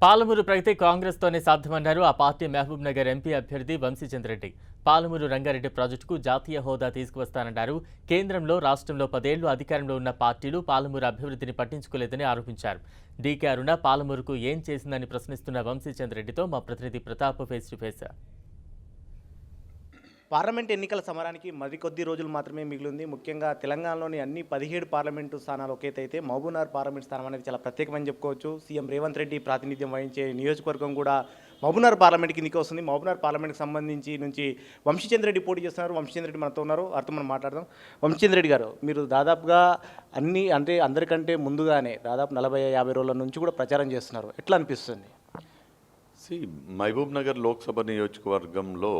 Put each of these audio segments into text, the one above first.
పాలమూరు ప్రగతి కాంగ్రెస్తోనే సాధ్యమన్నారు ఆ party Mahabub Nagar MP అభ్యర్థి వంశీచంద్రెడ్డి. పాలమూరు రంగారెడ్డి ప్రాజెక్టుకు జాతీయ హోదా తీసుకువస్తానన్నారు. కేంద్రంలో రాష్ట్రంలో 10 ఏళ్లు అధికారంలో ఉన్న పార్టీలు పాలమూరు అభివృద్ధిని పట్టించుకోలేదని ఆరోపించారు. డీకే అరుణ పాలమూరుకు ఏం చేసిందని ప్రశ్నిస్తున్న వంశీచంద్రెడ్డితో మా ప్రతినిధి Pratap face to face. Parliament ఎన్నికల సమరానికి మరికొద్ది రోజులు మాత్రమే మిగిలింది. ముఖ్యంగా తెలంగాణలోని అన్ని 17 పార్లమెంటు స్థానాలు ఒకేతైతే మహబూబ్నగర్ పార్లమెంట్ స్థానం అనేది చాలా ప్రత్యేకమని చెప్పుకోవచ్చు. సీఎం రేవంత్ రెడ్డి ప్రాతినిధ్యం వహించే నియోజకవర్గం కూడా మహబూబ్నగర్ పార్లమెంట్ కిందికి వస్తుంది. మహబూబ్నగర్ పార్లమెంట్కి సంబంధించి నుంచి వంశీచంద్రెడ్డి పోటీ చేస్తున్నారు. వంశీచంద్రెడ్డి మనతో ఉన్నారు, వారితో మనం మాట్లాడదాం. వంశీచంద్రెడ్డి గారు, మీరు దాదాపుగా అందరికంటే ముందుగానే దాదాపు 40-50 రోజుల నుంచి కూడా ప్రచారం చేస్తున్నారు. ఎట్లా అనిపిస్తుంది? మహబూబ్ నగర్ లోక్సభ నియోజకవర్గంలో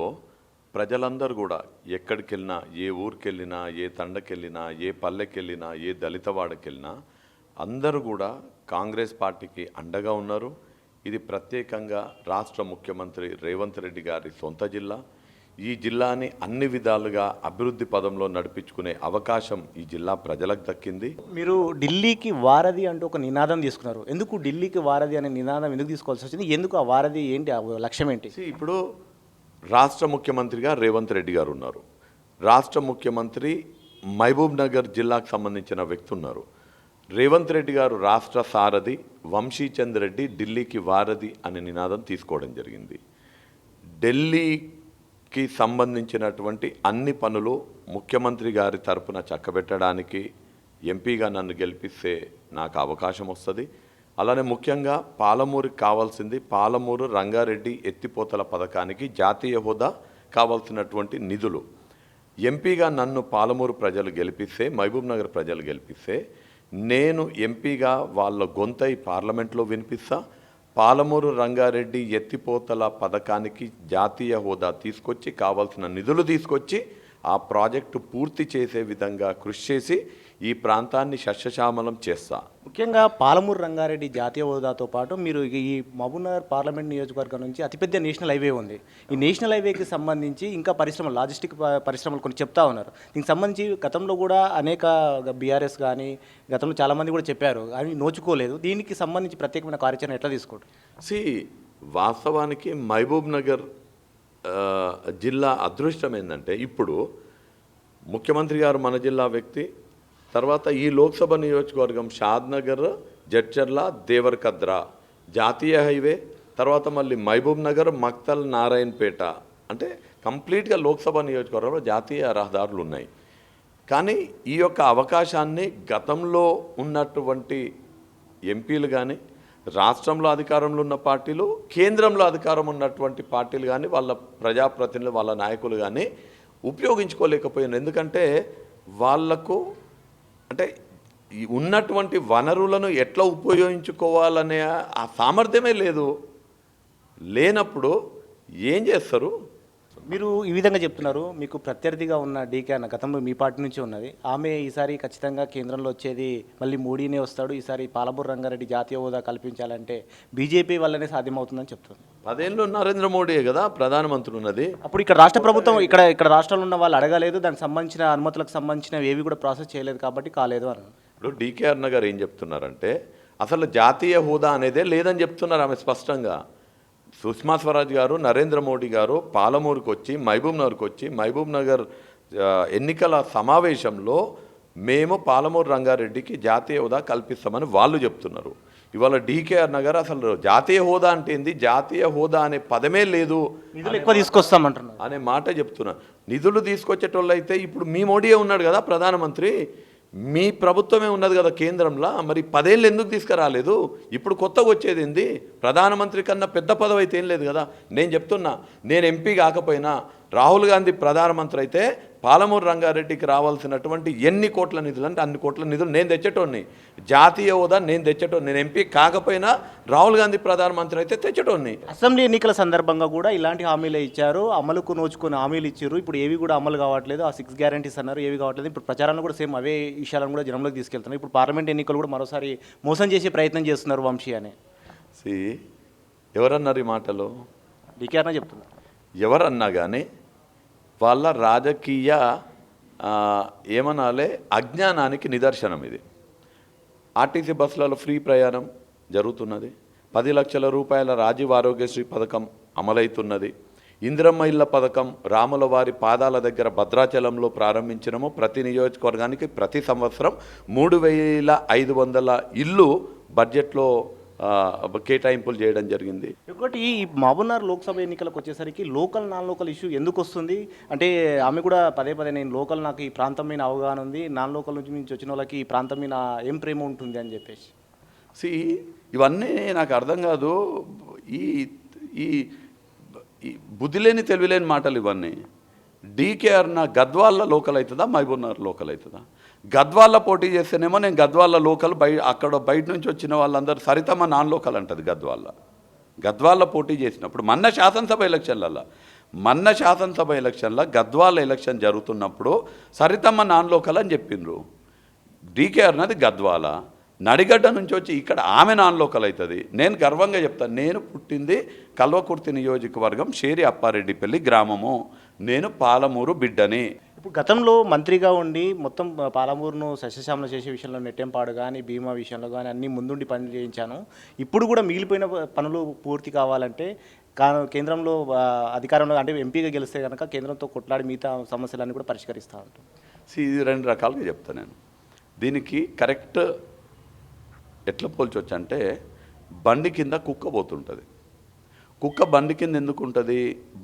ప్రజలందరూ కూడా ఎక్కడికి వెళ్ళినా, ఏ ఊరికి వెళ్ళినా, ఏ తండకి వెళ్ళినా, ఏ పల్లెకి వెళ్ళినా, ఏ దళితవాడకి వెళ్ళినా అందరూ కూడా కాంగ్రెస్ పార్టీకి అండగా ఉన్నారు. ఇది ప్రత్యేకంగా రాష్ట్ర ముఖ్యమంత్రి రేవంత్ రెడ్డి గారి సొంత జిల్లా. ఈ జిల్లాని అన్ని విధాలుగా అభివృద్ధి పదంలో నడిపించుకునే అవకాశం ఈ జిల్లా ప్రజలకు దక్కింది. మీరు ఢిల్లీకి వారధి అంటూ ఒక నినాదం తీసుకున్నారు. ఎందుకు ఢిల్లీకి వారధి అనే నినాదం ఎందుకు తీసుకోవాల్సి వచ్చింది? ఎందుకు ఆ వారధి ఏంటి, ఆ లక్ష్యం ఏంటి? ఇప్పుడు రాష్ట్ర ముఖ్యమంత్రిగా రేవంత్ రెడ్డి గారు ఉన్నారు. రాష్ట్ర ముఖ్యమంత్రి మహబూబ్ నగర్ జిల్లాకు సంబంధించిన వ్యక్తి ఉన్నారు. రేవంత్ రెడ్డి గారు రాష్ట్ర సారథి, వంశీచంద్ రెడ్డి ఢిల్లీకి వారధి అనే నినాదం తీసుకోవడం జరిగింది. ఢిల్లీకి సంబంధించినటువంటి అన్ని పనులు ముఖ్యమంత్రి గారి తరపున చక్కబెట్టడానికి ఎంపీగా నన్ను గెలిపిస్తే నాకు అవకాశం వస్తుంది. అలానే ముఖ్యంగా పాలమూరుకి కావాల్సింది పాలమూరు రంగారెడ్డి ఎత్తిపోతల పథకానికి జాతీయ హోదా కావాల్సినటువంటి నిధులు. ఎంపీగా నన్ను పాలమూరు ప్రజలు గెలిపిస్తే, మహబూబ్ నగర్ ప్రజలు గెలిపిస్తే నేను ఎంపీగా వాళ్ళ గొంతై పార్లమెంట్లో వినిపిస్తా. పాలమూరు రంగారెడ్డి ఎత్తిపోతల పథకానికి జాతీయ హోదా తీసుకొచ్చి కావాల్సిన నిధులు తీసుకొచ్చి ఆ ప్రాజెక్టు పూర్తి చేసే విధంగా కృషి చేసి ఈ ప్రాంతాన్ని సస్యశ్యామలం చేస్తా. ముఖ్యంగా పాలమూరు రంగారెడ్డి జాతీయ హోదాతో పాటు మీరు ఈ మహబూబ్నగర్ పార్లమెంట్ నియోజకవర్గం నుంచి అతిపెద్ద నేషనల్ హైవే ఉంది. ఈ నేషనల్ హైవేకి సంబంధించి ఇంకా పరిశ్రమలు, లాజిస్టిక్ పరిశ్రమలు కొన్ని చెప్తా ఉన్నారు. దీనికి సంబంధించి గతంలో కూడా అనేక బీఆర్ఎస్ కానీ గతంలో చాలామంది కూడా చెప్పారు, అవి నోచుకోలేదు. దీనికి సంబంధించి ప్రత్యేకమైన కార్యాచరణ ఎట్లా తీసుకుంటారు? వాస్తవానికి మహబూబ్ నగర్ జిల్లా అదృష్టం ఏంటంటే, ఇప్పుడు ముఖ్యమంత్రి గారు మన జిల్లా వ్యక్తి, తర్వాత ఈ లోక్సభ నియోజకవర్గం షాద్నగర్, జడ్చర్ల, దేవరకద్ర జాతీయ హైవే, తర్వాత మళ్ళీ మహబూబ్ నగర్, మక్తల్, నారాయణపేట, అంటే కంప్లీట్గా లోక్సభ నియోజకవర్గంలో జాతీయ రహదారులు ఉన్నాయి. కానీ ఈ యొక్క అవకాశాన్ని గతంలో ఉన్నటువంటి ఎంపీలు కానీ, రాష్ట్రంలో అధికారంలో ఉన్న పార్టీలు, కేంద్రంలో అధికారం ఉన్నటువంటి పార్టీలు కానీ, వాళ్ళ ప్రజాప్రతినిధులు, వాళ్ళ నాయకులు కానీ ఉపయోగించుకోలేకపోయినారు. ఎందుకంటే వాళ్లకు అంటే ఉన్నటువంటి వనరులను ఎట్లా ఉపయోగించుకోవాలనే ఆ సామర్థ్యమే లేనప్పుడు ఏం చేస్తారు? మీరు ఈ విధంగా చెప్తున్నారు. మీకు ప్రత్యర్థిగా ఉన్న డీకే అన్న గతంలో మీ పార్టీ నుంచి ఉన్నది. ఆమె ఈసారి ఖచ్చితంగా కేంద్రంలో వచ్చేది మళ్ళీ మోడీనే వస్తాడు, ఈసారి పాలమూరు రంగారెడ్డి జాతీయ హోదా కల్పించాలంటే బీజేపీ వల్లనే సాధ్యమవుతుందని చెప్తుంది. 10 ఏళ్ళు నరేంద్ర మోడీయే కదా ప్రధానమంత్రి ఉన్నది. అప్పుడు ఇక్కడ రాష్ట్ర ప్రభుత్వం ఇక్కడ రాష్ట్రంలో ఉన్న వాళ్ళు అడగలేదు, దానికి సంబంధించిన అనుమతులకు సంబంధించినవి ఏవి కూడా ప్రాసెస్ చేయలేదు కాబట్టి కాలేదు అని. ఇప్పుడు డీకే అరుణ గారు ఏం చెప్తున్నారంటే, అసలు జాతీయ హోదా అనేదే లేదని చెప్తున్నారు ఆమె స్పష్టంగా. సుష్మా స్వరాజ్ గారు, నరేంద్ర మోడీ గారు పాలమూరుకు వచ్చి, మహబూబ్ నగర్కి వచ్చి, మహబూబ్ నగర్ ఎన్నికల సమావేశంలో మేము పాలమూరు రంగారెడ్డికి జాతీయ హోదా కల్పిస్తామని వాళ్ళు చెప్తున్నారు. ఇవాళ డీకే అరుణ గారు అసలు జాతీయ హోదా అంటే ఏంది, జాతీయ హోదా అనే పదమే లేదు, నిధులు ఎక్కువ తీసుకొస్తామంటున్నారు అనే మాట చెప్తున్నారు. నిధులు తీసుకొచ్చేటోళ్ళు అయితే ఇప్పుడు మీ మోడీయే ఉన్నాడు కదా ప్రధానమంత్రి, మీ ప్రభుత్వమే ఉన్నది కదా కేంద్రంలో, మరి 10 ఏళ్ళు ఎందుకు తీసుకురాలేదు? ఇప్పుడు కొత్తగా వచ్చేది ఏంది? ప్రధానమంత్రి కన్నా పెద్ద పదవి అయితే ఏం లేదు కదా. నేను చెప్తున్నా, నేను ఎంపీ కాకపోయినా రాహుల్ గాంధీ ప్రధానమంత్రి అయితే పాలమూరు రంగారెడ్డికి రావాల్సినటువంటి ఎన్ని కోట్ల నిధులు అంటే అన్ని కోట్ల నిధులు నేను తెచ్చేటోడిని. జాతీయ హోదా నేను తెచ్చేటోని. నేను ఎంపీ కాకపోయినా రాహుల్ గాంధీ ప్రధానమంత్రి అయితే తెచ్చేటోడిని. అసెంబ్లీ ఎన్నికల సందర్భంగా కూడా ఇలాంటి హామీలు ఇచ్చారు, అమలుకు నోచుకుని హామీలు ఇచ్చారు. ఇప్పుడు ఏవి కూడా అమలు కావట్లేదు. ఆ 6 గ్యారంటీస్ అన్నారు, ఏవి కావట్లేదు. ఇప్పుడు ప్రచారాన్ని కూడా సేమ్ అవే విషయాలను కూడా జనంలోకి తీసుకెళ్తున్నారు. ఇప్పుడు పార్లమెంట్ ఎన్నికలు కూడా మరోసారి మోసం చేసే ప్రయత్నం చేస్తున్నారు వంశీ అని. ఎవరన్నారు ఈ మాటలు? డీకే అన్న చెప్తున్నారు. ఎవరన్నా కానీ వాళ్ళ రాజకీయ ఏమనాలే అజ్ఞానానికి నిదర్శనం ఇది. ఆర్టీసీ బస్సులలో ఫ్రీ ప్రయాణం జరుగుతున్నది, 10 లక్షల రూపాయల రాజీవ్ ఆరోగ్యశ్రీ పథకం అమలవుతున్నది. ఇందిరమ్మ ఇళ్ల పథకం రాముల వారి పాదాల దగ్గర భద్రాచలంలో ప్రారంభించినము. ప్రతి నియోజకవర్గానికి ప్రతి సంవత్సరం 3500 ఇల్లు బడ్జెట్లో కేటాయింపులు చేయడం జరిగింది. ఇంకోటి ఈ మహబూబ్నగర్ లోక్సభ ఎన్నికలకు వచ్చేసరికి లోకల్ నాన్ లోకల్ ఇష్యూ ఎందుకు వస్తుంది అంటే ఆమె కూడా పదే పదే నేను లోకల్ నాకు ఈ ప్రాంతం మీద అవగాహన ఉంది, నాన్ లోకల్ నుంచి వచ్చిన వాళ్ళకి ఈ ప్రాంతం మీద ఏం ప్రేమ ఉంటుంది అని చెప్పేసి. ఇవన్నీ నాకు అర్థం కాదు. ఈ ఈ ఈ బుద్ధి లేని తెలివిలేని మాటలు ఇవన్నీ. డీకేఆర్ నా గద్వాళ్ళ లోకల్ అవుతుందా, మహబూబ్నగర్ లోకల్ అవుతుందా? గద్వాళ్ళ పోటీ చేస్తేనేమో నేను గద్వాళ్ళ లోకల్, అక్కడ బయట నుంచి వచ్చిన వాళ్ళందరూ సరితమ్మ నాన్ లోకల్ అంటది. గద్వాళ్ళ పోటీ చేసినప్పుడు మొన్న శాసనసభ ఎలక్షన్ల గద్వాళ్ళ ఎలక్షన్ జరుగుతున్నప్పుడు సరితమ్మ నాన్ లోకల్ అని చెప్పిండ్రు. డీకేఆర్ నది గద్వాల, నడిగడ్డ నుంచి వచ్చి ఇక్కడ ఆమె నాన్ లోకల్ అవుతుంది. నేను గర్వంగా చెప్తాను, నేను పుట్టింది కల్వకుర్తి నియోజకవర్గం షేరి అప్పారెడ్డిపల్లి గ్రామము, నేను పాలమూరు బిడ్డని. ఇప్పుడు గతంలో మంత్రిగా ఉండి మొత్తం పాలమూరును సస్యశ్యామల చేసే విషయంలో నెట్టెంపాడు కానీ బీమా విషయంలో కానీ అన్నీ ముందుండి పనులు చేయించాను. ఇప్పుడు కూడా మిగిలిపోయిన పనులు పూర్తి కావాలంటే కేంద్రంలో అధికారంలో అంటే ఎంపీగా గెలిస్తే కనుక కేంద్రంతో కొట్లాడి మిగతా సమస్యలన్నీ కూడా పరిష్కరిస్తూ ఉంటాం. ఇది 2 రకాలుగా చెప్తాను నేను. దీనికి కరెక్ట్ ఎట్లా పోల్చొచ్చు అంటే, బండి కింద కుక్క పోతుంటుంది. కుక్క బండి కింద ఎందుకు ఉంటుంది?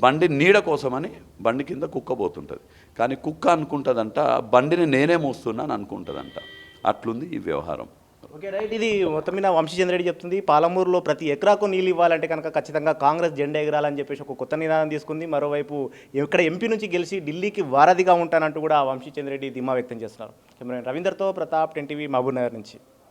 బండి నీడ కోసమని బండి కింద కుక్క పోతుంటుంది. కానీ కుక్క అనుకుంటుందంట బండిని నేనే మోస్తున్నాను అనుకుంటుందంట. అట్లుంది ఈ వ్యవహారం. Okay right. ఇది మొత్తం మీద వంశీచంద్రెడ్డి చెప్తుంది పాలమూరులో ప్రతి ఎకరాకు నీళ్ళు ఇవ్వాలంటే కనుక ఖచ్చితంగా కాంగ్రెస్ జెండా ఎగరాలని చెప్పేసి ఒక కొత్త నినాదం తీసుకుంది. మరోవైపు ఇక్కడ ఎంపీ నుంచి గెలిచి ఢిల్లీకి వారధిగా ఉంటానంటూ కూడా వంశీచంద్రెడ్డి ధీమా వ్యక్తం చేస్తున్నారు. కెమెరా రవీందర్తో ప్రతాప్, 10 టీవీ, మహబూబ్నగర్ నుంచి.